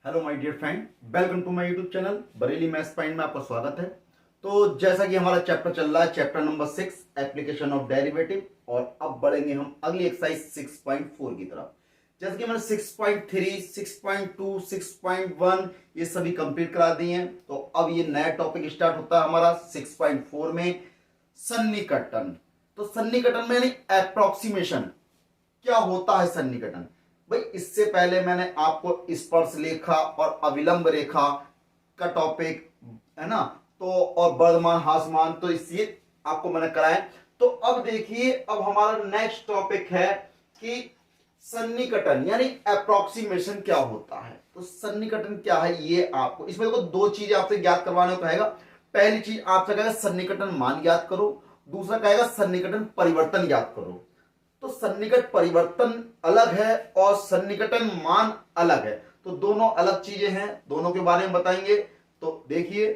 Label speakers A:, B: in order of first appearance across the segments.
A: Hello my dear friend, welcome to my YouTube channel Bareilly maths point में आपका स्वागत है। तो जैसा कि हमारा चैप्टर चल रहा है, chapter number 6 application of derivative, और अब बढ़ेंगे हम अगली एक्सरसाइज 6.4 की तरफ। जैसे कि मैंने 6.3, 6.2, 6.1 ये सभी कंप्लीट करा दिए हैं। तो अब ये नया टॉपिक स्टार्ट होता है हमारा 6.4 में, सन्निकटन। तो सन्निकटन में यानी अप्रोक्सीमेशन क्या होता है सन्निकटन। भाई इससे पहले मैंने आपको स्पर्श रेखा और अविलंब रेखा का टॉपिक है ना, तो और वर्धमान हासमान, तो इसलिए आपको मैंने कराया। तो अब देखिए, अब हमारा नेक्स्ट टॉपिक है कि सन्निकटन यानी अप्रोक्सीमेशन क्या होता है। तो सन्निकटन क्या है ये आपको, इसमें देखो दो चीजें आपसे ज्ञात करवाने को कहेगा। पहली चीज आपसे कहेगा सन्निकटन मान ज्ञात करो, दूसरा कहेगा सन्निकटन परिवर्तन ज्ञात करो। तो सन्निकट परिवर्तन अलग है और सन्निकटन मान अलग है, तो दोनों अलग चीजें हैं, दोनों के बारे में बताएंगे। तो देखिए,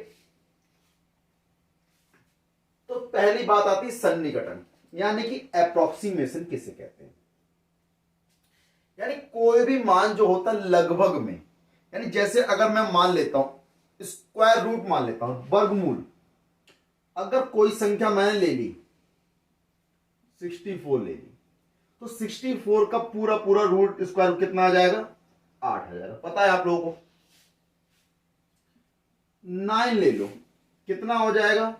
A: तो पहली बात आती है सन्निकटन यानी कि अप्रोक्सीमेशन किसे कहते हैं। यानी कोई भी मान जो होता है लगभग में, यानी जैसे अगर मैं मान लेता हूं स्क्वायर रूट, मान लेता हूं वर्गमूल, अगर कोई संख्या मैंने ले ली 64 ले ली, तो 64 का पूरा पूरा रूट स्क्वायर कितना आ जाएगा, 8 आ जाएगा। पता है आप लोगों को। 9 ले लो, कितना हो जाएगा,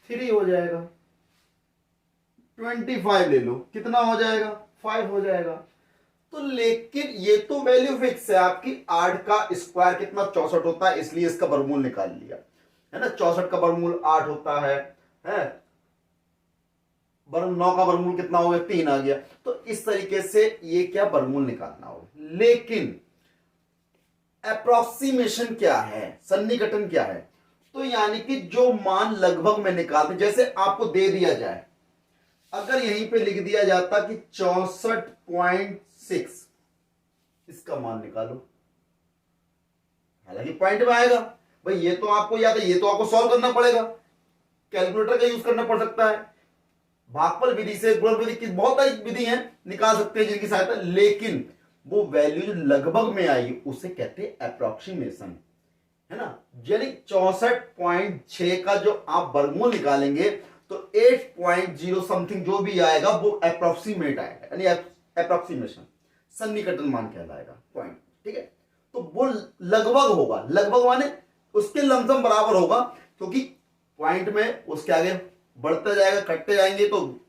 A: 3 हो जाएगा। 25 ले लो, कितना हो जाएगा, 5 हो जाएगा। तो लेकिन ये तो वैल्यू फिक्स है आपकी। 8 का स्क्वायर कितना, 64 होता है, इसलिए इसका वर्गमूल निकाल लिया है ना। 64 का वर्गमूल 8 होता है। 9 का वर्गमूल कितना हो गया, 3 आ गया। तो इस तरीके से ये क्या वर्गमूल निकालना होगा। लेकिन अप्रोक्सीमेशन क्या है, सन्निकटन क्या है, तो यानी कि जो मान लगभग में निकालते, जैसे आपको दे दिया जाए, अगर यहीं पे लिख दिया जाता कि 64.6, इसका मान निकालो, हालांकि पॉइंट में आएगा। भाई ये तो आपको याद है, ये तो आपको सॉल्व करना पड़ेगा, कैलकुलेटर का यूज करना पड़ सकता है, भागफल विधि से, गुणन विधि की बहुत सारी विधि हैं, निकाल सकते हैं जिनकी सहायता। लेकिन वो वैल्यू जो लगभग में आई उसे कहते हैं अप्रोक्सीमेशन, है ना। यानी 64.6 का जो आप वर्गमूल निकालेंगे तो 8.0 समथिंग जो भी आएगा वो अप्रोक्सीमेट आएगा, यानी अप्रोक्सीमेशन, सन्निकटन मान कहलाएगा पॉइंट। ठीक है, तो वो लगभग होगा, लगभग माने उसके लमसम बराबर होगा, क्योंकि पॉइंट में उसके आगे बढ़ते जाएगा, कटते जाएंगे तो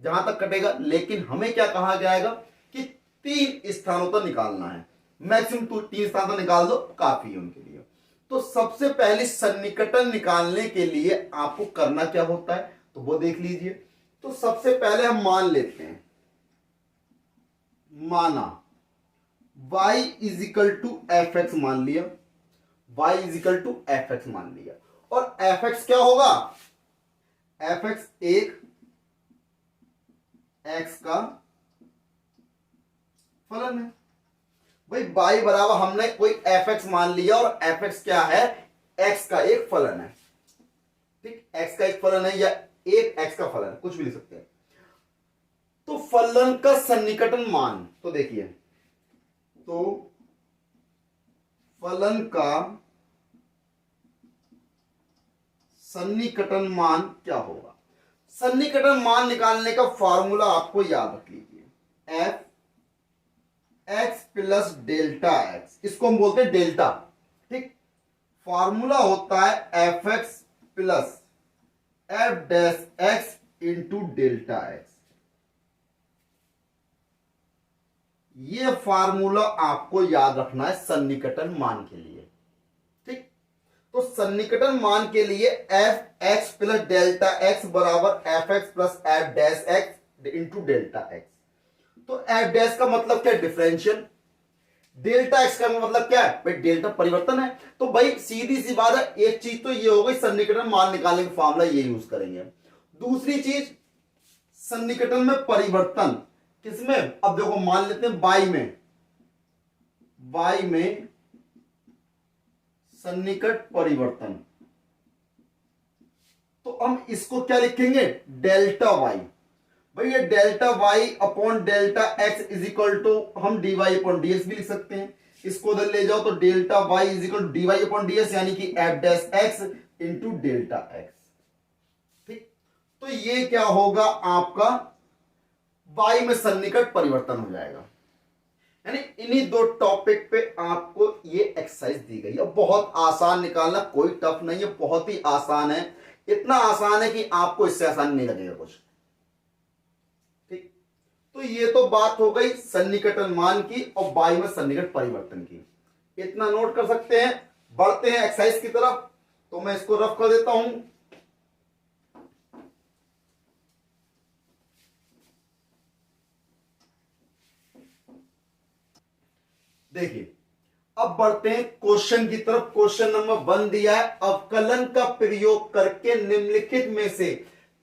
A: जहां तक कटेगा। लेकिन हमें क्या कहा जाएगा कि 3 स्थानों तक निकालना है, मैक्सिमम 3 स्थान तक निकाल दो काफी है उनके लिए। तो सबसे पहले सन्निकटन निकालने के लिए आपको करना क्या होता है, तो वो देख लीजिए। तो सबसे पहले हम मान लेते हैं, माना y is equal to f x मान लिया, y is equal to f x मान लिया, और एफ एक्स क्या होगा, एफ एक्स एक एक्स का फलन है। भाई y बराबर हमने कोई एफ एक्स मान लिया, और एफ एक्स क्या है, x का एक फलन है। ठीक, x का एक फलन है या एक x का फलन, कुछ भी लिख सकते हैं। तो फलन का सन्निकटन मान, तो देखिए, तो फलन का सन्निकटन मान क्या होगा। सन्निकटन मान निकालने का फॉर्मूला आपको याद रख लीजिए, F x plus delta x, इसको हम बोलते हैं डेल्टा। ठीक, फॉर्मूला होता है f x plus f dash x into delta x. ये फार्मूला आपको याद रखना है सन्निकटन मान के लिए। ठीक, तो सन्निकटन मान के लिए f x plus delta x बराबर f x plus f dash x into delta x. तो एफ डैश का मतलब क्या, डिफरेंशियल। डेल्टा एक्स का मतलब क्या है, भाई डेल्टा परिवर्तन है। तो भाई सीधी सी बात है, एक चीज तो ये हो गई, सन्निकटन मान निकालने का फार्मूला ये यूज करेंगे। दूसरी चीज, सन्निकटन में परिवर्तन किसमें, अब देखो मान लेते हैं y में, y में सन्निकट परिवर्तन, तो हम इसको क्या लिखेंगे, डेल्टा y। भाई ये delta y upon delta x is equal to हम dy अपॉन dx भी लिख सकते हैं। इसको उधर ले जाओ तो delta y is equal to d y upon d s, यानी कि f dash x into delta x. ठीक, तो ये क्या होगा आपका वाई में सन्निकट परिवर्तन हो जाएगा। यानी इन्हीं दो टॉपिक पे आपको ये एक्सरसाइज दी गई है। बहुत आसान निकालना, कोई टफ नहीं है, बहुत ही आसान है। इतना आसान है कि आपको इससे आसान नहीं लगेगा कुछ। ठीक, तो ये तो बात हो गई सन्निकटन मान की और वाई में सन्निकट परिवर्तन की। इतना नोट कर सकते हैं। बढ़ते हैं एक्सरसाइज की तरफ, तो मैं इसको रफ कर देता हूं। देखिए, अब बढ़ते हैं क्वेश्चन की तरफ। क्वेश्चन नंबर 1 दिया है, अवकलन का प्रयोग करके निम्नलिखित में से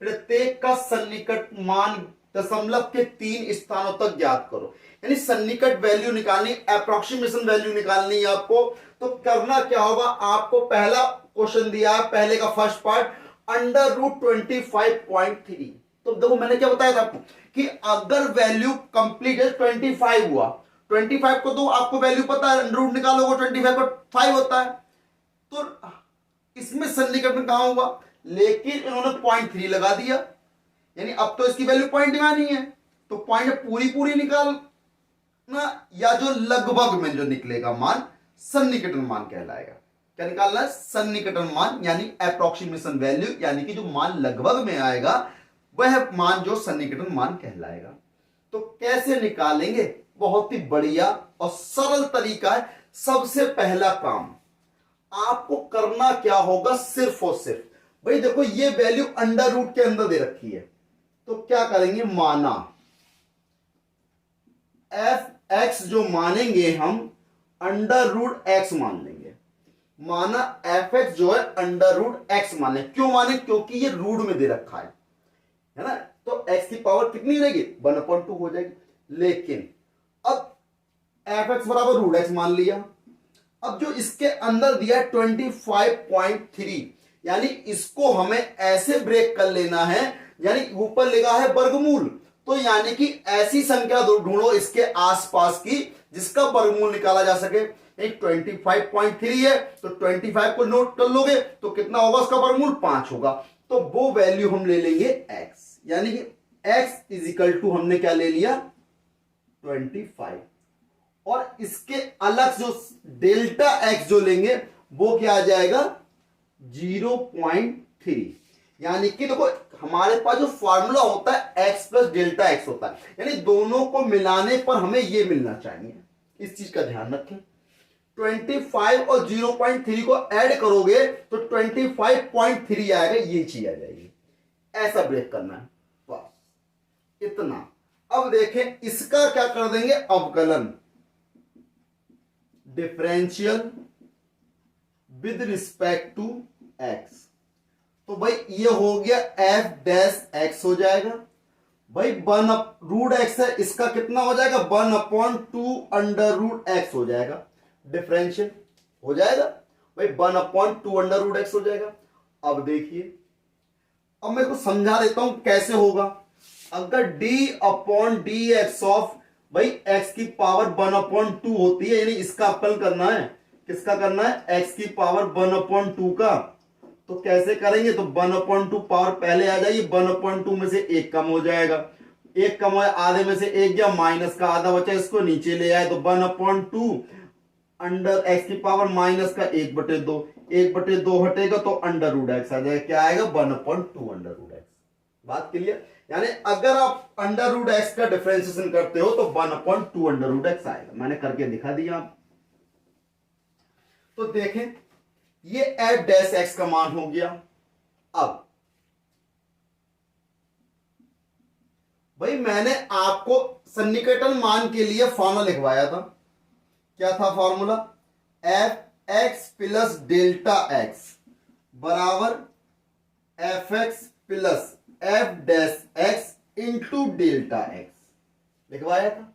A: प्रत्येक का सन्निकट मान दशमलव के 3 स्थानों तक ज्ञात करो। यानी सन्निकट वैल्यू निकालनी, अप्रोक्सीमेशन वैल्यू निकालनी है आपको। तो करना क्या होगा, आपको पहला क्वेश्चन दिया है, पहले का फर्स्ट पार्ट, अंडर रूट 25.3। तो देखो मैंने क्या बताया था आपको कि अगर वैल्यू कंप्लीट है 25 हुआ, 25 को तो आपको वैल्यू पता है, अंडर रूट निकालोगे 25 को 5 होता है, तो इसमें सन्निकटन कहां होगा, लेकिन इन्होंने 0.3 लगा दिया, यानी अब तो इसकी वैल्यू पॉइंट में आनी है। तो पॉइंट पूरी पूरी निकालना, या जो लगभग में जो निकलेगा मान सन्निकटन मान कहलाएगा। क्या निकालना है, सन्निकटन मान, यानी अप्रोक्सीमेशन वैल्यू, यानी कि जो मान लगभग में आएगा वह मान जो सन्निकटन मान कहलाएगा। तो कैसे निकालेंगे, बहुत ही बढ़िया और सरल तरीका है। सबसे पहला काम आपको करना क्या होगा, सिर्फ और सिर्फ भाई देखो ये वैल्यू अंडर रूट के अंदर दे रखी है, तो क्या करेंगे, माना एफ एक्स जो मानेंगे हम अंडर रूट एक्स मान लेंगे। माना एफ एक्स जो है अंडर रूट एक्स माने, क्यों माने, क्योंकि ये रूट में दे रखा है ना। तो एक्स की पावर कितनी रहेगी, 1/2 हो जाएगी। लेकिन अब एफ एक्स बराबर रूट एक्स मान लिया। अब जो इसके अंदर दिया है 25.3, यानी इसको हमें ऐसे ब्रेक कर लेना है, यानी ऊपर लिखा है वर्गमूल, तो यानी कि ऐसी संख्या ढूंढो इसके आसपास की जिसका वर्गमूल निकाला जा सके। 25.3 है तो 25 को नोट कर लोगे तो कितना होगा, उसका वर्गमूल 5 होगा। तो वो वैल्यू हम ले लेंगे x, यानी कि x इज इक्वल टू हमने क्या ले लिया 25, और इसके अलग जो डेल्टा x जो लेंगे वो क्या आ जाएगा 0.3। यानी कि देखो हमारे पास जो फॉर्मूला होता है x प्लस डेल्टा x होता है, यानी दोनों को मिलाने पर हमें ये मिलना चाहिए, इस चीज का ध्यान रखें। 25 और 0.3 को ऐड करोगे तो 25.3 आएगा, ये चीज आ जाएगी। ऐसा ब्रेक करना है, बस इतना। अब देखें इसका क्या कर देंगे, अवकलन, differential with respect to x। तो भाई ये हो गया f डैश x हो जाएगा। भाई 1/√x है, इसका कितना हो जाएगा 1/2 अंडर रूट x हो जाएगा, डिफरेंशियल हो जाएगा भाई 1/2 अंडर रूट x हो जाएगा। अब देखिए, अब मैं को समझा देता हूं कैसे होगा। अगर d/dx ऑफ भाई x की पावर 1/2 होती है, यानी इसका अवकलन करना है, किसका करना है, x की पावर 1/2 का, तो कैसे करेंगे, तो 1/2 पावर पहले आ जाएगी, 1/2 में से 1 कम हो जाएगा, 1 कम हो, आधे में से 1 गया, माइनस का आधा बचा, इसको नीचे ले आए तो 1/2 अंडर x की पावर माइनस का 1/2, 1/2 हटेगा तो अंडर रूट x आ जाएगा, क्या आएगा 1/2 अंडर रूट x। बात क्लियर, यानी अगर आप अंडर रूट x का डिफरेंशिएशन करते हो तो 1/2 अंडर रूट x आएगा, मैंने करके दिखा दिया। तो देखें ये f डैश x का मान हो गया। अब भाई मैंने आपको सन्निकटन मान के लिए फॉर्मूला लिखवाया था, क्या था formula, f x plus delta x बराबर f x plus f dash x into delta x लिखवाया था।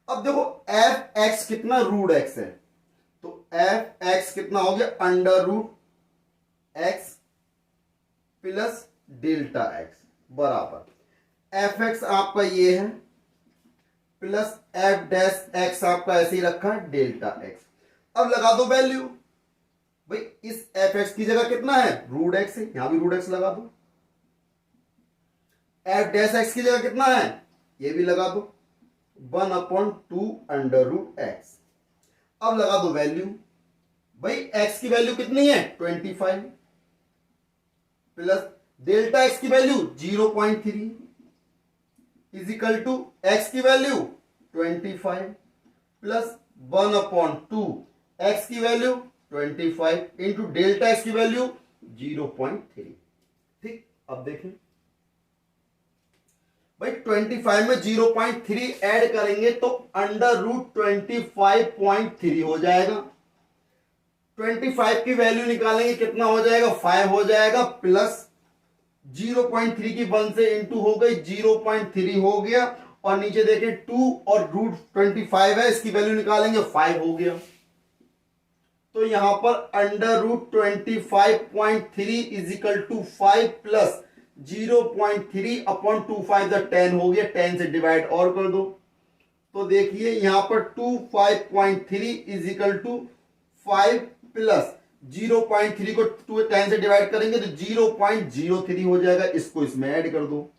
A: अब देखो एफ एक्स कितना रूट एक्स है, तो एफ एक्स कितना हो गया under root x plus delta x बराबर एफ एक्स आपका ये है प्लस एफ डैश एक्स आपका ऐसे ही रखा है डेल्टा एक्स। अब लगा दो वैल्यू, भाई इस एफ एक्स की जगह कितना है रूट एक्स है, यहां भी रूट एक्स लगा दो। एफ डैश एक्स की जगह कितना है ये भी लगा दो 1/2 अंडर रूट एक्स। अब लगा दो वैल्यू, भाई एक्स की वैल्यू कितनी है 25 प्लस डेल्टा एक्स की value 0.3 is equal to x की वैल्यू 25 प्लस 1/2 एक्स की वैल्यू 25 इंटू डेल्टा एक्स की वैल्यू 0.3। ठीक, अब देखें भाई 25 में 0.3 ऐड करेंगे तो अंडर रूट 25.3 हो जाएगा। 25 की वैल्यू निकालेंगे कितना हो जाएगा 5 हो जाएगा प्लस 0.3 की 1 से इंटू हो गई 0.3 हो गया और नीचे देखें 2 और रूट 25 है इसकी वैल्यू निकालेंगे 5 हो गया। तो यहां पर under root 25.3 is equal to 5 plus 0.3 upon 25 10 हो गया, 10 से डिवाइड और कर दो तो देखिए यहां पर 25.3 इज इक्वल टू 5 प्लस 0.3 को 10 से डिवाइड करेंगे तो 0.03 हो जाएगा, इसको इसमें ऐड कर दो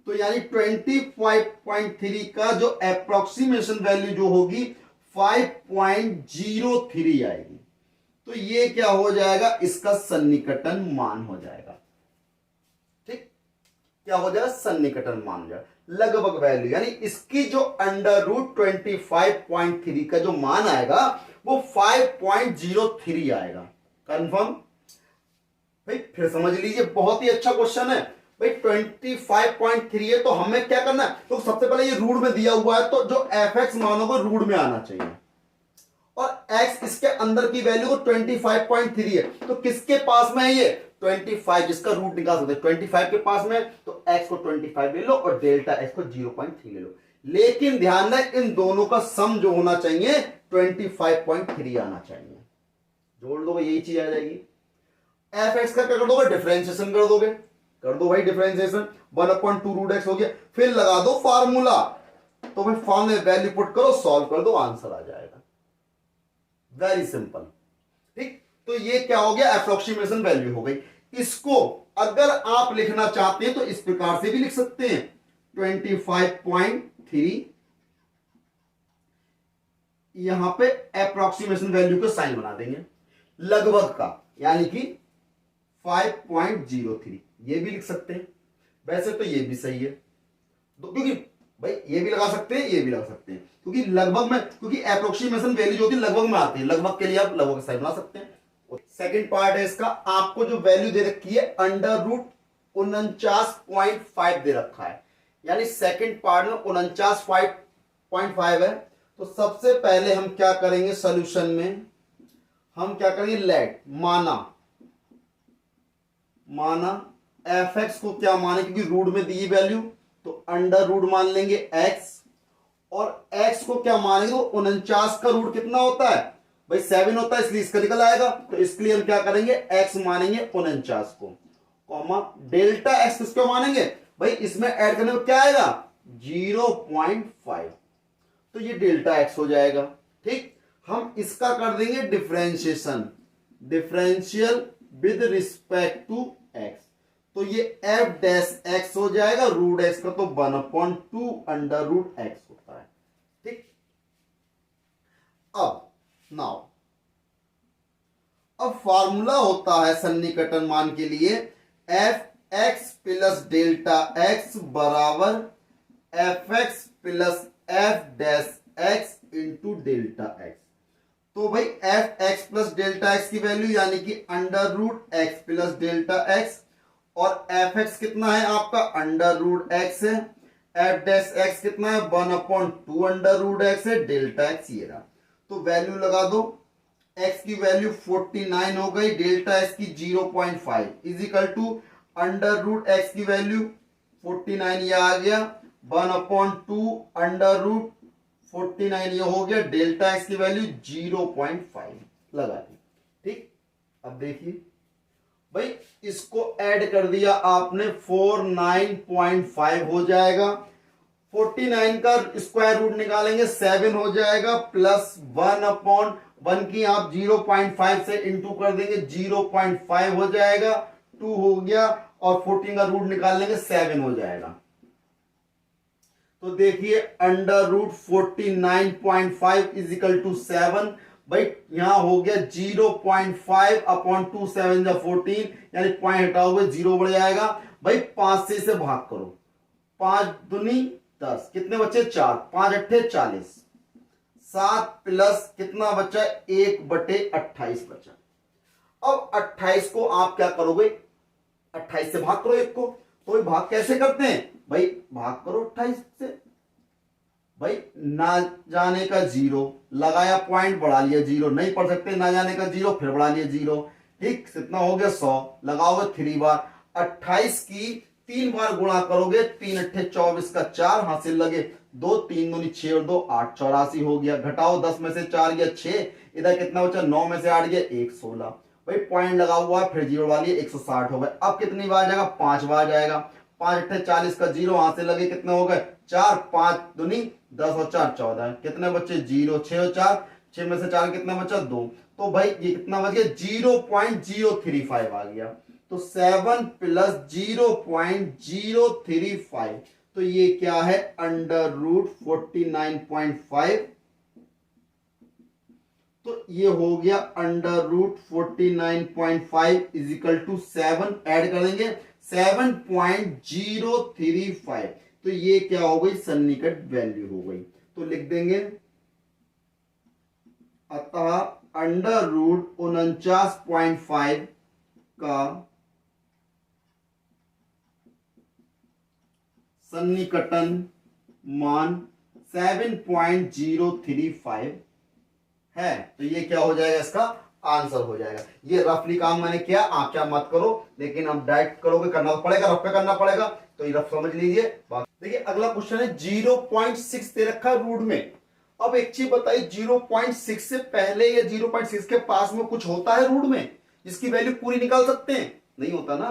A: तो यानी 25.3 का जो अप्रोक्सीमेशन वैल्यू जो होगी 5.03 आएगी। तो ये क्या हो जाएगा इसका सन्निकटन मान हो जाएगा। ठीक, क्या हो जाएगा सन्निकटन मान हो जाएगा लगभग वैल्यू, यानी इसकी जो अंडर रूट 25.3 का जो मान आएगा वो 5.03 आएगा। कंफर्म भाई, फिर समझ लीजिए बहुत ही अच्छा क्वेश्चन है भाई। 25.3 है तो हमें क्या करना है, तो सबसे पहले ये रूट में दिया हुआ है तो जो एफ एक्स मान होगा रूट में आना चाहिए और x इसके अंदर की वैल्यू 25.3 है तो किसके पास में है ये 25 जिसका रूट निकाल सकते हैं 25 के पास में, तो x को 25 ले लो और डेल्टा x को 0.3 ले लो। लेकिन ध्यान दें इन दोनों का सम जो होना चाहिए 25.3 आना चाहिए, जोड़ दोगे यही चीज आ जाएगी। एफ एक्स का क्या कर दोगे डिफरेंशिएशन कर दोगे, कर दो भाई डिफरेंशिएशन 1/2 रूट एक्स हो गया, फिर लगा दो फार्मूला तो भाई फॉर्म में वैल्यू पुट करो सॉल्व कर दो आंसर आ जाएगा, वेरी सिंपल। ठीक, तो ये क्या हो गया अप्रोक्सीमेशन वैल्यू हो गई। इसको अगर आप लिखना चाहते हैं तो इस प्रकार से भी लिख सकते हैं 25.3 यहां पे अप्रोक्सीमेशन वैल्यू का साइन बना देंगे लगभग का, यानी कि 5.03 ये भी लिख सकते हैं। वैसे तो ये भी सही है तो क्योंकि भाई ये भी लगा सकते हैं ये भी लगा सकते हैं क्योंकि लगभग में, क्योंकि अप्रोक्सीमेशन वैल्यू जो होती है लगभग में आती है, लगभग के लिए आप लगभग साइन बना सकते हैं। सेकंड पार्ट है इसका, आपको जो वैल्यू दे रखी है अंडर रूट 49.5 दे रखा है, यानी सेकंड पार्ट में 49.5 है। तो सबसे पहले हम क्या करेंगे सॉल्यूशन में, हम क्या करेंगे लेट माना एफ एक्स को क्या माने क्योंकि रूट में दी वैल्यू तो अंडर रूट मान लेंगे एक्स और x को क्या मानेंगे तो 49 का रूट कितना होता है भाई 7 होता है इसलिए इसका निकल आएगा, तो इसके लिए हम क्या करेंगे x मानेंगे 49 को कॉमा डेल्टा x किसको मानेंगे भाई इसमें ऐड करने में क्या आएगा 0.5 तो ये डेल्टा x हो जाएगा। ठीक, हम इसका कर देंगे differentiation, differential with respect to x तो ये f डैश x हो जाएगा रूट x का तो 1/2 अंडर रूट x होता है। ठीक, अब फार्मूला होता है सन्निकटन मान के लिए f x plus delta x बराबर f x plus f dash x into delta x. तो भाई f x plus delta x की वैल्यू यानी कि under root x plus delta x और एफ एक्स कितना है आपका अंडर रूट एक्स है, एफ डैश एक्स कितना है 1/2 अंडर रूट एक्स है, डेल्टा एक्स ये रहा। तो वैल्यू लगा दो, एक्स की वैल्यू 49 हो गई, डेल्टा एक्स की 0.5 is equal to under root x की वैल्यू 49 ये आ गया 1/2 अंडर रूट 49 ये हो गया, डेल्टा एक्स की वैल्यू 0.5 लगा दी। ठीक, अब देखिए भाई इसको ऐड कर दिया आपने 49.5 हो जाएगा 49 का स्क्वायर रूट निकालेंगे 7 हो जाएगा, प्लस 1/1 की आप 0.5 से इंटू कर देंगे 0.5 हो जाएगा, 2 हो गया, और 14 का रूट निकाल लेंगे 7 हो जाएगा। तो देखिए under root 49.5 is equal to 7। भाई यहां हो गया 0.5 अपॉन 2, 7 या 14, यानी पॉइंट हटाओगे 0 बढ़ जाएगा। भाई 5 से इसे भाग करो, 5 दूनी 10, कितने बच्चे 4, 5 अट्ठे 40, 7 प्लस कितना बचा 1/28 बचा। अब 28 को आप क्या करोगे, 28 से भाग करो एक को। तो ये भाग कैसे करते हैं भाई, भाग करो 28 से। भाई ना जाने का 0 लगाया, पॉइंट बढ़ा लिया, 0 नहीं पढ़ सकते, ना जाने का 0 फिर बढ़ा लिया 0, ठीक, कितना हो गया 100, लगाओगे 3 बार, 28 की 3 बार गुणा करोगे, 3 अट्ठे 24 का 4 हासिल लगे 2, 3 दूनी 6 और 2 8, 84 हो गया। घटाओ 10 में से 4 गया 6, इधर कितना बचा 9 में से 8 गया 1, 16। भाई पॉइंट लगा हुआ है, फिर 0 वाली 160 हो गए। अब कितनी बार जाएगा, 5 बार जाएगा, 5 अट्ठे 40 का 0 हाथ से लगे, कितने हो गए 4, 5 दूनी 10 और 4 14, कितने बच्चे 0, 6 और 4, 6 में से 4 कितना बचा 2। तो भाई ये कितना बच गया 0.035 आ गया। तो 7 प्लस 0.035, तो ये क्या है अंडर रूट 49.5। तो ये हो गया under root 49.5 is equal to 7, add कर देंगे 7.035, तो ये क्या हो गई सन्निकट वैल्यू हो गई। तो लिख देंगे अतः अंडर रूट 49.5 का सन्निकटन मान 7.035 है। तो ये क्या हो जाएगा, इसका आंसर हो जाएगा। ये रफली काम मैंने किया, आप क्या मत करो, लेकिन अब डायरेक्ट करोगे करना तो पड़ेगा, रफ पे करना पड़ेगा, तो ये रफ समझ लीजिए। देखिए अगला क्वेश्चन है 0.6 दे रखा है रूट में। अब एक चीज बताइए, 0.6 से पहले या 0.6 के पास में कुछ होता है रूट में जिसकी वैल्यू पूरी निकाल सकते हैं? नहीं होता ना,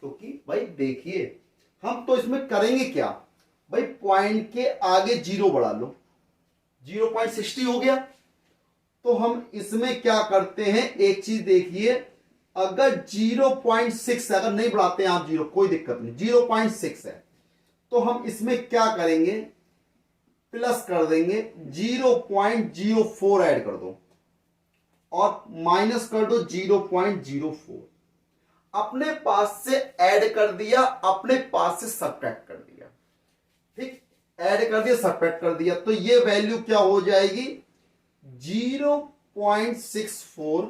A: क्योंकि भाई देखिए हम तो इसमें करेंगे क्या, भाई पॉइंट के आगे 0 बढ़ा लो, 0.60 हो गया। तो हम इसमें क्या करते हैं, एक चीज देखिए, अगर 0.6 अगर नहीं बढ़ाते हैं आप 0, कोई दिक्कत नहीं, 0.6 है तो हम इसमें क्या करेंगे, प्लस कर देंगे 0.04 ऐड कर दो और माइनस कर दो 0.04। अपने पास से ऐड कर दिया, अपने पास से सब्ट्रैक्ट कर दिया, ठीक, ऐड कर दिया सब्ट्रैक्ट कर दिया, तो ये वैल्यू क्या हो जाएगी 0.64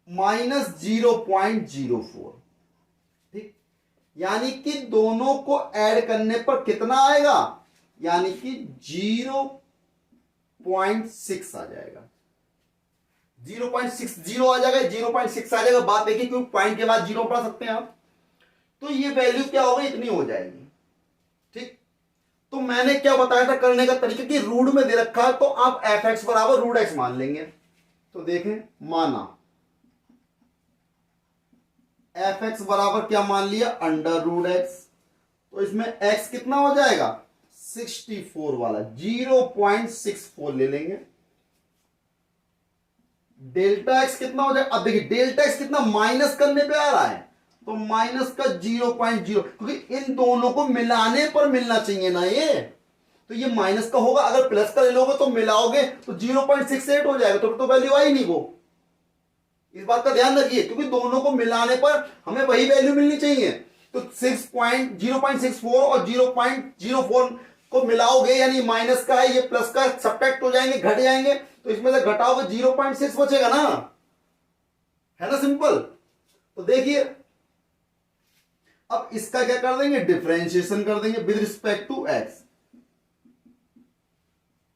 A: माइनस 0.04, ठीक, यानी कि दोनों को ऐड करने पर कितना आएगा, यानी कि 0.6 आ जाएगा, 0.60 आ जाएगा, 0.6 आ जाएगा। बात देखिए क्योंकि पॉइंट के बाद 0 पढ़ा सकते हैं आप, तो ये वैल्यू क्या होगी, इतनी हो जाएगी, ठीक। तो मैंने क्या बताया था करने का तरीका कि रूट में दे रखा है तो आप एफ एक्स बराबर रूट एक्स मान लेंगे। तो देखें, माना एफ एक्स बराबर क्या मान लिया, अंडर रूट एक्स, तो इसमें एक्स कितना हो जाएगा 64 वाला, 0.64 ले लेंगे। डेल्टा एक्स कितना हो जाएगा, अब देखिए डेल्टा एक्स कितना माइनस करने पे आ रहा है, तो माइनस का 0.0, क्योंकि इन दोनों को मिलाने पर मिलना चाहिए ना ये, तो ये माइनस का होगा, अगर प्लस का ले लोगे तो मिलाओगे तो 0.68 हो जाएगा, तो वैल्यू आई नहीं वो। इस बात का ध्यान रखिए, क्योंकि दोनों को मिलाने पर हमें वही वैल्यू मिलनी चाहिए। तो 0.64 और 0.04 को मिलाओगे, यानी माइनस का है, ये प्लस का, सब्ट्रैक्ट हो जाएंगे, घट जाएंगे, तो इसमें से घटाओगे 0.6 बचेगा ना, है ना, सिंपल। तो देखिए अब इसका क्या कर देंगे, डिफरेंशिएशन कर देंगे विद रिस्पेक्ट टू एक्स।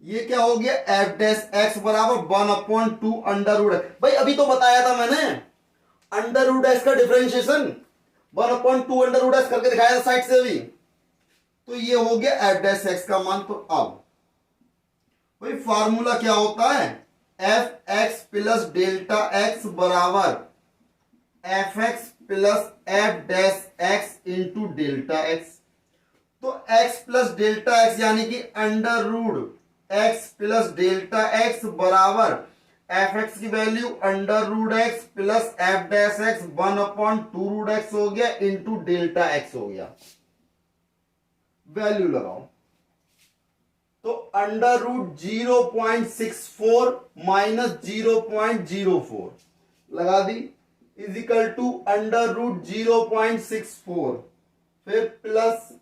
A: ये क्या हो गया, एफ डैश एक्स बराबर 1/2 अंडर रूट एक्स। भाई अभी तो बताया था मैंने, अंडर रूट एक्स का डिफरेंशिएशन 1/2 अंडर रूट एक्स करके दिखाया था साइड से भी। तो ये हो गया एफ डैश एक्स का मान। तो अब भाई फार्मूला क्या होता है, f x plus delta x बराबर f x plus f dash x into delta x. तो x प्लस डेल्टा एक्स यानी कि under root x plus delta x बराबर एफ एक्स की value under root x plus f dash x 1/2 root x हो गया into delta x हो गया। Value लगाओ तो अंडर रूट 0.64 माइनस 0.04 लगा दी इजिकल टू अंडर रूट 0.64 फिर प्लस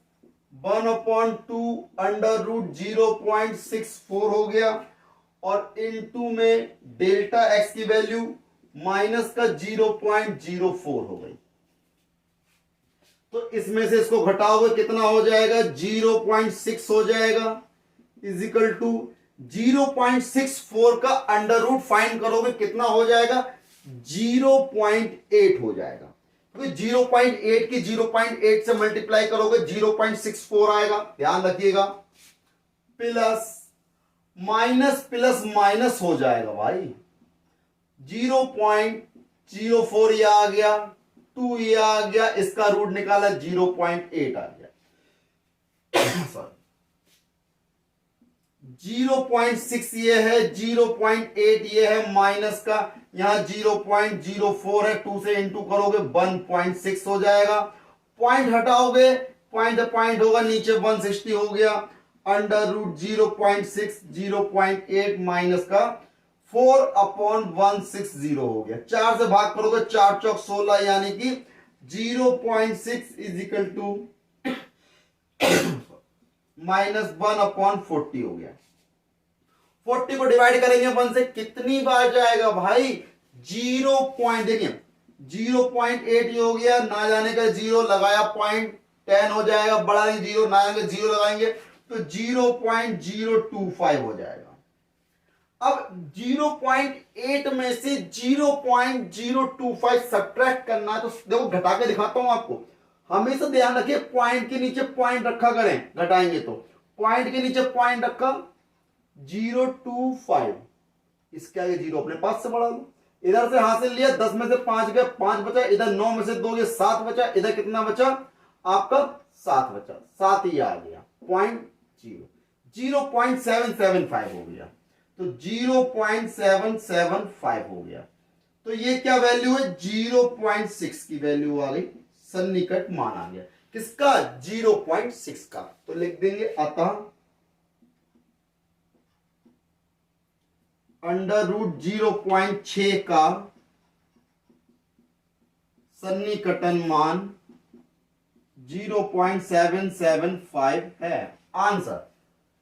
A: 1/2 अंडर रूट 0.64 हो गया और इनटू में डेल्टा एक्स की वैल्यू माइनस का 0.04 हो गई। तो इसमें से इसको घटाओगे कितना हो जाएगा 0.6 हो जाएगा इजिकल टू 0.64 का अंडर रूट फाइंड करोगे कितना हो जाएगा 0.8 हो जाएगा। तो 0.8 की 0.8 से मल्टीप्लाई करोगे 0.64 आएगा, ध्यान रखिएगा। प्लस माइनस प्लस माइनस हो जाएगा भाई 0.04 ये आ गया 2 ये आ गया, इसका रूट निकाला 0.8 आ गया सॉरी 0.6 ये है 0.8 ये है माइनस का यहां 0.04 है 2 से इंटू करोगे 1.6 हो जाएगा। पॉइंट हटाओगे पॉइंट पॉइंट होगा नीचे 160 हो गया अंडर रूट 0.6 0.8 माइनस का 4/160 हो गया। 4 से भाग करोगे 4 चौक 16 यानी कि 0.6 इज इक्वल टू माइनस 1/40 हो गया। 40 को डिवाइड करेंगे 1 से कितनी बार जाएगा भाई 0 पॉइंट देखिए 0.8 हो गया ना जाने का 0 लगाया पॉइंट 10 हो जाएगा बड़ा नहीं 0 ना जाने का 0 लगाएंगे तो 0.025 हो जाएगा। अब 0.8 में से 0.025 सब्ट्रैक्ट करना है तो देखो घटा के दिखाता हूं आपको। हमेशा ध्यान रखिए पॉइंट के नीचे पॉइंट रखा करें घटाएंगे तो पॉइंट के नीचे पॉइंट रखा 0.25 इसके आगे 0 अपने पास से बढ़ा लो इधर से हासिल लिया 10 में से 5 गए 5 बचा इधर 9 में से 2 गए 7 बचा इधर कितना बचा आपका 7 बचा 7 ही आ गया 0.775 हो गया तो 0.775 हो गया। तो ये क्या वैल्यू है 0.6 की वैल्यू आ गई सन्निकट मान आ गया किसका 0.6 का। तो लिख देंगे अतः अंडर रूट 0.6 का सन्निकटन मान 0.775 है आंसर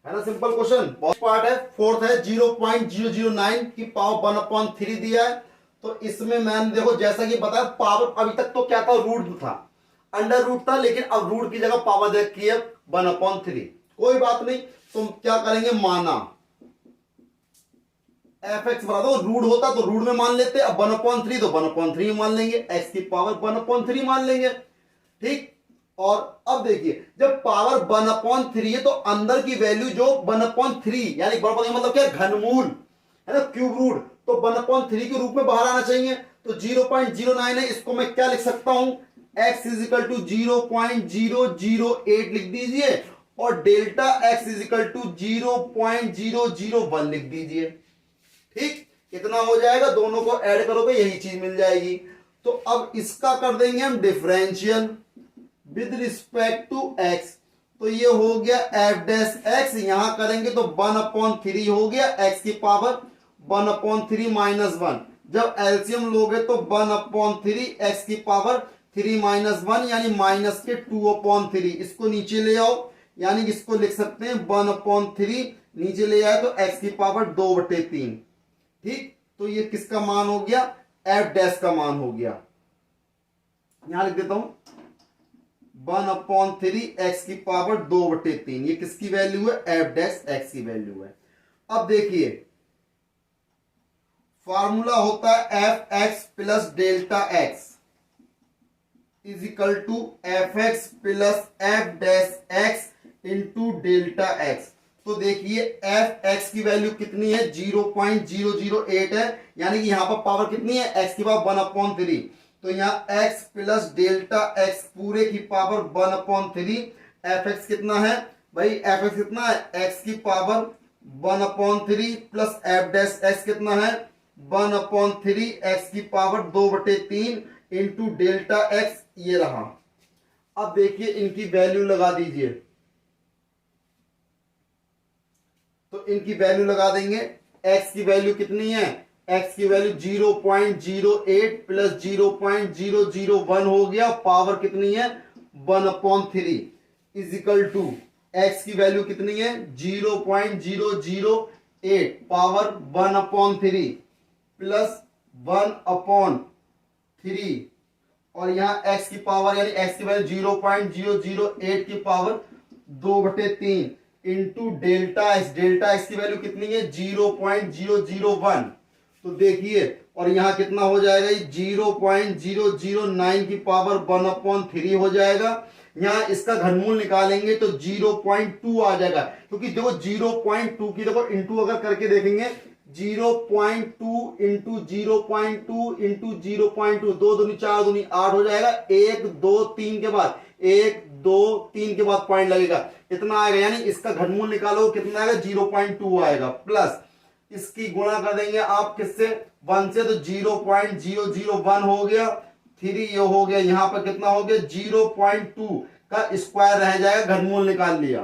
A: है ना। सिंपल क्वेश्चन बहुत पार्ट है। फोर्थ है 0.009 की पावर 1/3 दिया है। तो इसमें मैंने देखो जैसा कि बताया पावर अभी तक तो क्या था रूट था अंडर रूट था लेकिन अब रूट की जगह पावर दे रखी है 1/3 कोई बात नहीं। तो क्या करेंगे माना एफ एक्स बना दो रूट होता तो रूट में मान लेते अब 1/3 तो 1/3 मान लेंगे एक्स की पावर 1/3 मान लेंगे ठीक। और अब देखिए जब पावर 1/3 है तो अंदर की वैल्यू जो 1/3 यानी मतलब क्या घनमूल है ना क्यूब रूट तो 1/3 के रूप में बाहर आना चाहिए। तो 0.09 है इसको मैं क्या लिख सकता हूं x इज इक्वल टू 0.008 लिख दीजिए और delta x is equal to 0.001 लिख दीजिए ठीक। कितना हो जाएगा दोनों को ऐड करोगे यही चीज मिल जाएगी। तो अब इसका कर देंगे हम differential with respect to x तो ये हो गया एफ डैश एक्स यहां करेंगे तो 1/3 हो गया x की पावर 1/3 माइनस 1 जब एलसीएम लोगे तो 1/3 x की पावर 3 माइनस 1 यानी माइनस के 2/3 इसको नीचे ले आओ यानी इसको लिख सकते हैं 1/3 नीचे ले आए तो x की पावर 2/3 ठीक। तो ये किसका मान हो गया एफ डैश का मान हो गया यहां लिख देता हूं 1/3 x की पावर 2/3 ये किसकी वैल्यू है एफ डैश एक्स की वैल्यू है। अब देखिए फॉर्मूला होता है f x plus delta x is equal to f x plus f dash x into delta x. तो देखिए एफ एक्स की वैल्यू कितनी है 0.008 है यानी कि यहां पर पावर कितनी है एक्स की पावर 1/3 तो यहाँ x प्लस डेल्टा x पूरे की पावर 1/3 fx कितना है भाई, fx कितना है, x की power 1/3 plus f dash x कितना है 1/3 x की पावर 2/3 इंटू डेल्टा x, ये रहा। अब देखिए इनकी वैल्यू लगा दीजिए, तो इनकी वैल्यू लगा देंगे। x की वैल्यू कितनी है, x की वैल्यू 0.08 प्लस 0.001 हो गया, पावर कितनी है 1/3 इजिकल टू x की वैल्यू कितनी है 0.008 पावर 1/3 प्लस 1/3 और यहाँ x की पावर यानी x की वैल्यू 0.008 की पावर 2/3 इंटू डेल्टा x की वैल्यू कितनी है 0.001। तो देखिए और यहाँ कितना हो जाएगा, 0.009 की पावर 1/3 हो जाएगा। यहाँ इसका घनमूल निकालेंगे तो 0.2 आ जाएगा, क्योंकि देखो 0.2 की देखो इंटू अगर करके देखेंगे 0.2 इंटू 0.2 इंटू 0.2, 2 दूनी 4 दूनी 8 हो जाएगा। 1 2 3 के बाद 1 2 3 के बाद पॉइंट लगेगा, इतना आएगा। यानी इसका घनमूल निकालो कितना आएगा 0.2 आएगा, प्लस इसकी गुणा कर देंगे आप किससे 1 से, तो 0.001 हो गया, 3 ये हो गया, यहां पर कितना हो गया 0.2 का स्क्वायर रह जाएगा, घनमूल निकाल लिया।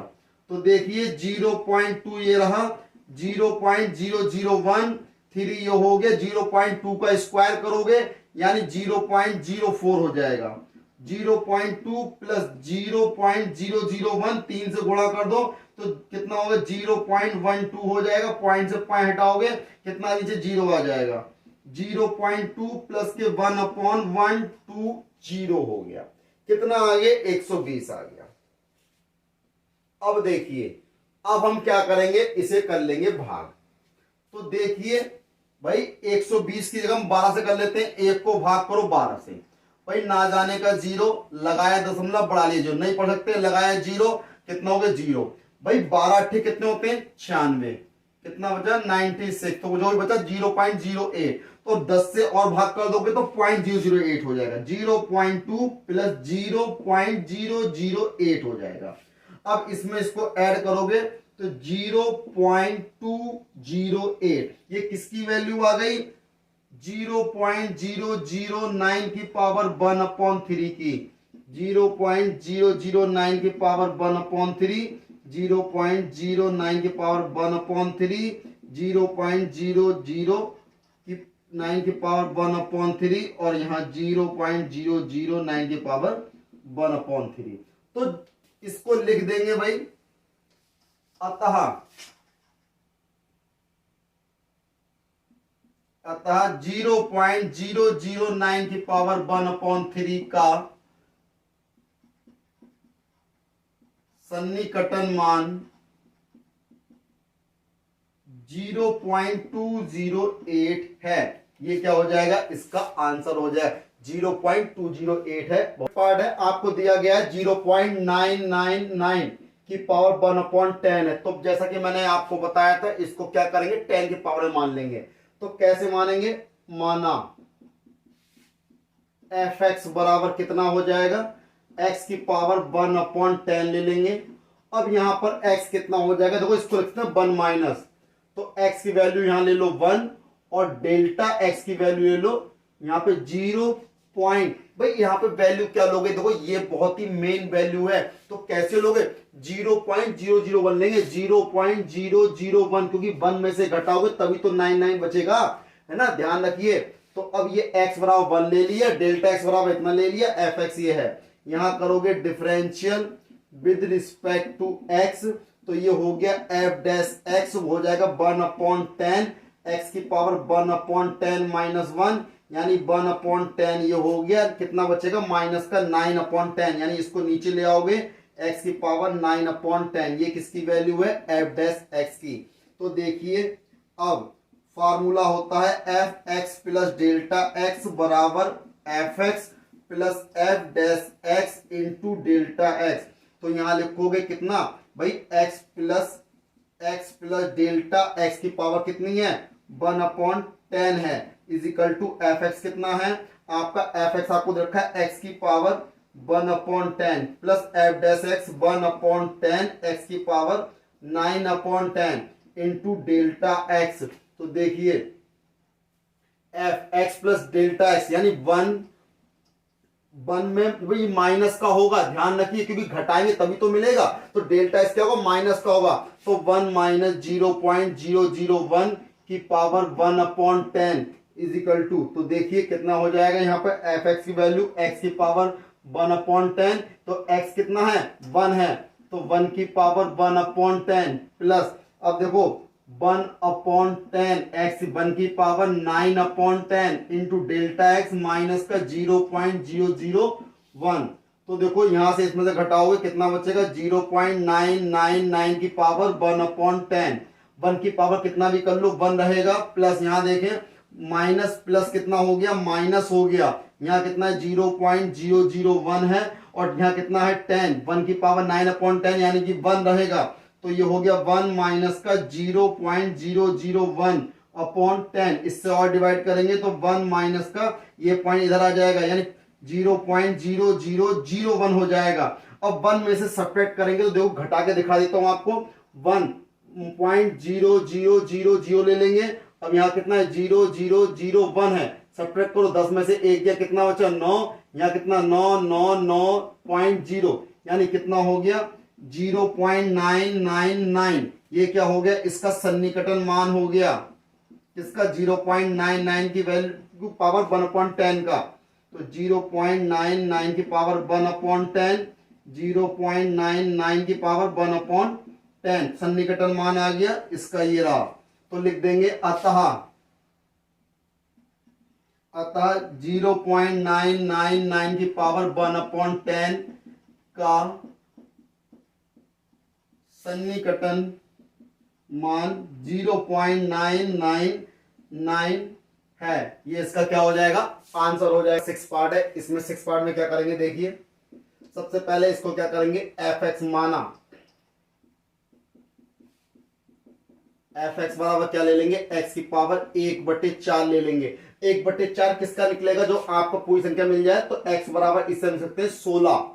A: तो देखिए 0.2 ये रहा, 0.001, 3 ये हो गया, 0.2 का स्क्वायर करोगे यानी 0.04 हो जाएगा। 0.2 प्लस 0.001 3 से गुणा कर दो तो कितना होगा 0.12 हो जाएगा, पॉइंट से पॉइंट हटाओगे कितना नीचे 0 आ जाएगा। 0.2 प्लस के 1/120 हो गया, कितना आ गया 120 आ गया। अब देखिए अब हम क्या करेंगे, इसे कर लेंगे भाग। तो देखिए भाई 120 की जगह हम 12 से कर लेते हैं, 1 को भाग करो 12 से, भाई ना जाने का 0 लगाया दशमलव बढ़ा लीजिए, नहीं पढ़ सकते लगाया 0 कितना हो गया 0, भाई 12 अट्ठे कितने होते हैं 96, कितना बचा 96, तो जो भी बचा 0.08, तो 10 से और भाग कर दोगे तो 0.008 हो जाएगा, 0.2 प्लस 0.008 हो जाएगा। अब इसमें इसको ऐड करोगे तो 0.208, ये किसकी वैल्यू आ गई 0.009 की पावर 1/3 की, 0.009 की पावर 1/3, 0.09 की पावर 1/3, 0.009 की पावर 1/3 और यहाँ 0.009 की पावर 1/3। तो इसको लिख देंगे भाई, अतः 0.009 की पावर 1/3 का सन्निकटन मान 0.208 है। ये क्या हो जाएगा, इसका आंसर हो जाएगा 0.208 है। पार्ट है आपको दिया गया है 0.999 की पावर 1/10 है। तो जैसा कि मैंने आपको बताया था, इसको क्या करेंगे 10 की पावर में मान लेंगे। तो कैसे मानेंगे, माना fx बराबर कितना हो जाएगा, x की पावर 1/10 ले लेंगे। अब यहां पर x कितना हो जाएगा, देखो इसको लिखते हैं 1 माइनस, तो x की वैल्यू यहां ले लो 1 और डेल्टा x की वैल्यू ले लो यहां पे 0 पॉइंट, भाई यहां पे वैल्यू क्या लोगे, देखो ये बहुत ही मेन वैल्यू है, तो कैसे लोगे 0.001 लेंगे, 0.001, क्योंकि 1 में से घटाओगे तभी तो 99 बचेगा, है ना, ध्यान रखिए। तो अब ये x बराबर 1 ले लिया, डेल्टा x बराबर इतना ले लिया, fx ये है, यहां करोगे differential with respect to x, तो ये हो गया f डैश x हो जाएगा 1/10, x की पावर 1/10 माइनस 1 यानी 1/10, ये हो गया, कितना बचेगा माइनस का 9/10, यानी इसको नीचे ले आओगे x की पावर 9/10, ये किसकी वैल्यू है f डैश x की। तो देखिए अब फार्मूला होता है f x plus delta x बराबर f x plus f dash x into delta x. तो यहां लिखोगे कितना भाई एक्स प्लस डेल्टा एक्स की पावर कितनी है 1/10 है, is equal to f x कितना है आपका एफ एक्स आपको दे रखा है एक्स की power 1/10 plus f dash x 1/10 x की पावर 9/10 इंटू डेल्टा एक्स। तो देखिए F x plus delta x यानी वन में वही माइनस का होगा, ध्यान रखिए क्योंकि घटाएंगे तभी तो मिलेगा। तो डेल्टा एक्स क्या होगा, माइनस का होगा। तो 1 माइनस 0.001 की पावर 1/10 इज इक्वल टू, तो देखिए कितना हो जाएगा यहाँ पे एफ एक्स की वैल्यू एक्स की पावर 1/10। तो एक्स कितना है 1 है, तो 1 की पावर 1/10 प्लस अब देखो 1/10 एक्स 1 की power 9/10 into delta x minus का 0.001। तो देखो यहां से इसमें से घटाओगे कितना बचेगा 0.999 की पावर 1/10। 1 की पावर कितना भी कर लो 1 रहेगा, प्लस यहां देखें माइनस प्लस कितना हो गया माइनस हो गया, यहाँ कितना है 0.001 है और यहाँ कितना है 10, 1 की पावर 9/10 यानी कि 1 रहेगा। तो ये हो गया 1 माइनस का 0.001/10, इससे और डिवाइड करेंगे तो 1 माइनस का ये पॉइंट इधर आ जाएगा यानी 0.0001 हो जाएगा। अब 1 में से सब्ट्रैक्ट करेंगे तो देखो घटा के दिखा देता हूं आपको, 1.0000 ले लेंगे। अब यहाँ कितना है 0001 है, सब्ट्रैक्ट करो 10 में से 1 गया कितना बचा 9, यहाँ कितना 999.0 यानी कितना हो गया 0.999। ये क्या हो गया इसका सन्निकटन मान हो गया, इसका 0.99 की वैल्यू पावर 1/10 का। तो 0.99 की पावर 1/10, 0.99 की पावर 1/10 सन्निकटन मान आ गया इसका, ये रहा। तो लिख देंगे अतः 0.999 की पावर 1/10 का सन्निकटन मान 0.999 है। ये इसका क्या हो जाएगा आंसर हो जाएगा। 6 पार्ट है, इसमें 6 पार्ट में क्या करेंगे देखिए, सबसे पहले इसको क्या करेंगे एफ एक्स माना, एफ एक्स बराबर क्या ले लेंगे एक्स की पावर 1/4 ले लेंगे। 1/4 किसका निकलेगा जो आपको पूरी संख्या मिल जाए, तो एक्स बराबर इससे मिल सकते हैं 16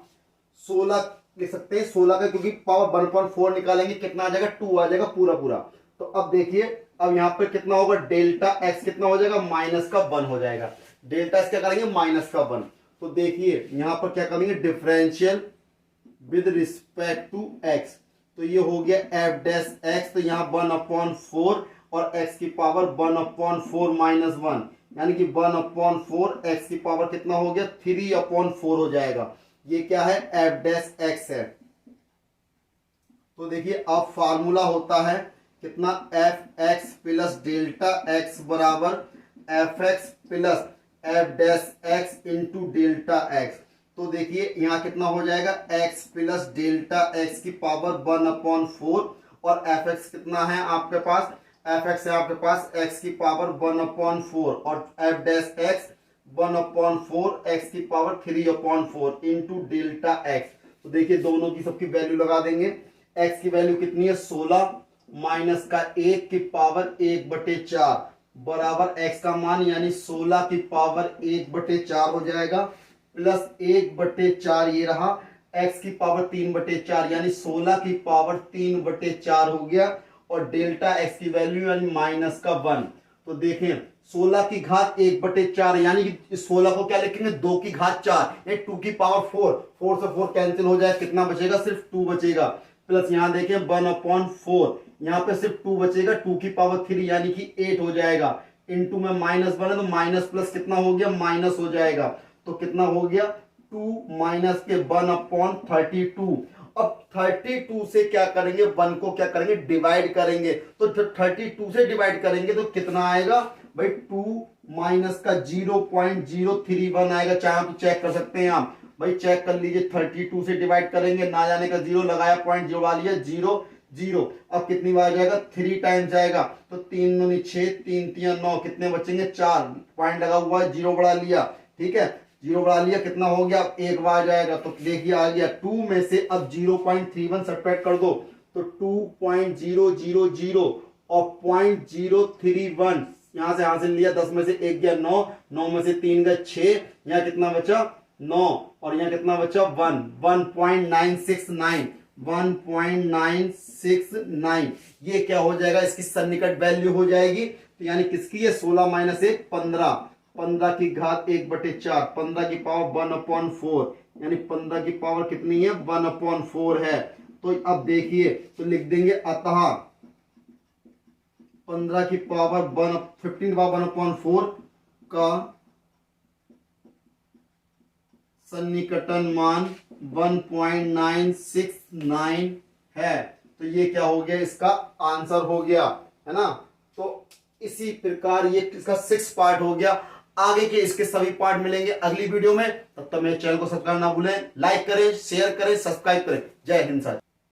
A: लिख सकते हैं 16 का, क्योंकि पावर 1/4 निकालेंगे कितना आ जाएगा 2 आ जाएगा पूरा पूरा। तो अब देखिए अब यहां पर कितना होगा डेल्टा एक्स कितना हो जाएगा माइनस का 1 हो जाएगा। डेल्टा एक्स क्या करेंगे माइनस का 1। तो देखिए यहां पर क्या करेंगे differential with respect to x, तो ये हो गया एफ डैश एक्स, तो यहाँ 1/4 और एक्स की पावर 1/4 माइनस 1 यानी कि 1/4 एक्स की पावर कितना हो गया 3/4 हो जाएगा। ये क्या है एफ डैश एक्स है। तो देखिए अब फार्मूला होता है कितना f x plus delta x बराबर f x plus f dash x into delta x. तो देखिए यहाँ कितना हो जाएगा x प्लस डेल्टा एक्स की पावर 1/4 और एफ एक्स कितना है आपके पास, एफ एक्स है आपके पास x की पावर 1/4 और एफ डैश एक्स 1/4 x की पावर 3/4 इंटू डेल्टा एक्स। तो देखिए दोनों की सबकी वैल्यू लगा देंगे, x की वैल्यू कितनी है 16 माइनस का 1 की पावर 1/4 बराबर x का मान यानी 16 की पावर 1/4 हो जाएगा प्लस 1/4 ये रहा x की पावर 3/4 यानी 16 की पावर 3/4 हो गया और डेल्टा x की वैल्यू यानी माइनस का 1। तो देखें 16 की घात 1/4 यानी कि 16 को क्या लिखेंगे 2 की घात 4 यानी 2 की पावर 4 से 4 कैंसिल हो जाए, कितना बचेगा सिर्फ 2 बचेगा। प्लस यहाँ देखें 1/4 यहाँ पे सिर्फ 2 बचेगा, 2 की पावर 3 यानी कि 8 हो जाएगा। इनटू में माइनस 1 है तो माइनस प्लस कितना हो गया माइनस हो जाएगा। तो कितना हो गया 2 माइनस के 1/32। अब 32 से क्या करेंगे 1 को क्या करेंगे डिवाइड करेंगे, तो 32 से डिवाइड करेंगे तो कितना आएगा भाई 2 माइनस का 0.031 आएगा। चाहे तो चेक कर सकते हैं आप, भाई चेक कर लीजिए 32 से डिवाइड करेंगे ना जाने का 0 लगाया पॉइंट जोड़ा लिया 0 अब कितनी बार जाएगा 3 टाइम्स जाएगा तो 3 दूनी 6 3 3 9 कितने बचेंगे 4 पॉइंट लगा हुआ है 0 बढ़ा लिया, ठीक है 0 बढ़ा लिया कितना हो गया अब एक बार जाएगा तो देखिए आ गया 2 में से अब 0.31 सब्ट्रैक्ट कर दो तो 2.000 और 0.031 यहां से हासिल लिया, 10 में से 1 गया 9, 9 में से 3 गया 6, यहाँ कितना बचा 9, और यहाँ कितना बचा 1, 1.969, 1.969। ये क्या हो जाएगा, इसकी सन्निकट वैल्यू हो जाएगी। तो यानी किसकी है, 16 माइनस 1 15, 15 की घात 1/4, 15 की पावर 1/4, यानी 15 की पावर कितनी है 1/4 है। तो अब देखिए, तो लिख देंगे अतः 15 की पावर 15 पावर 1/4 का सन्निकटन मान 1.969 है। तो ये क्या हो गया, इसका आंसर हो गया, है ना। तो इसी प्रकार ये इसका 6 पार्ट हो गया। आगे के इसके सभी पार्ट मिलेंगे अगली वीडियो में। तब तक मेरे चैनल को सब्सक्राइब ना भूलें, लाइक करें, शेयर करें, सब्सक्राइब करें। जय हिंद सर।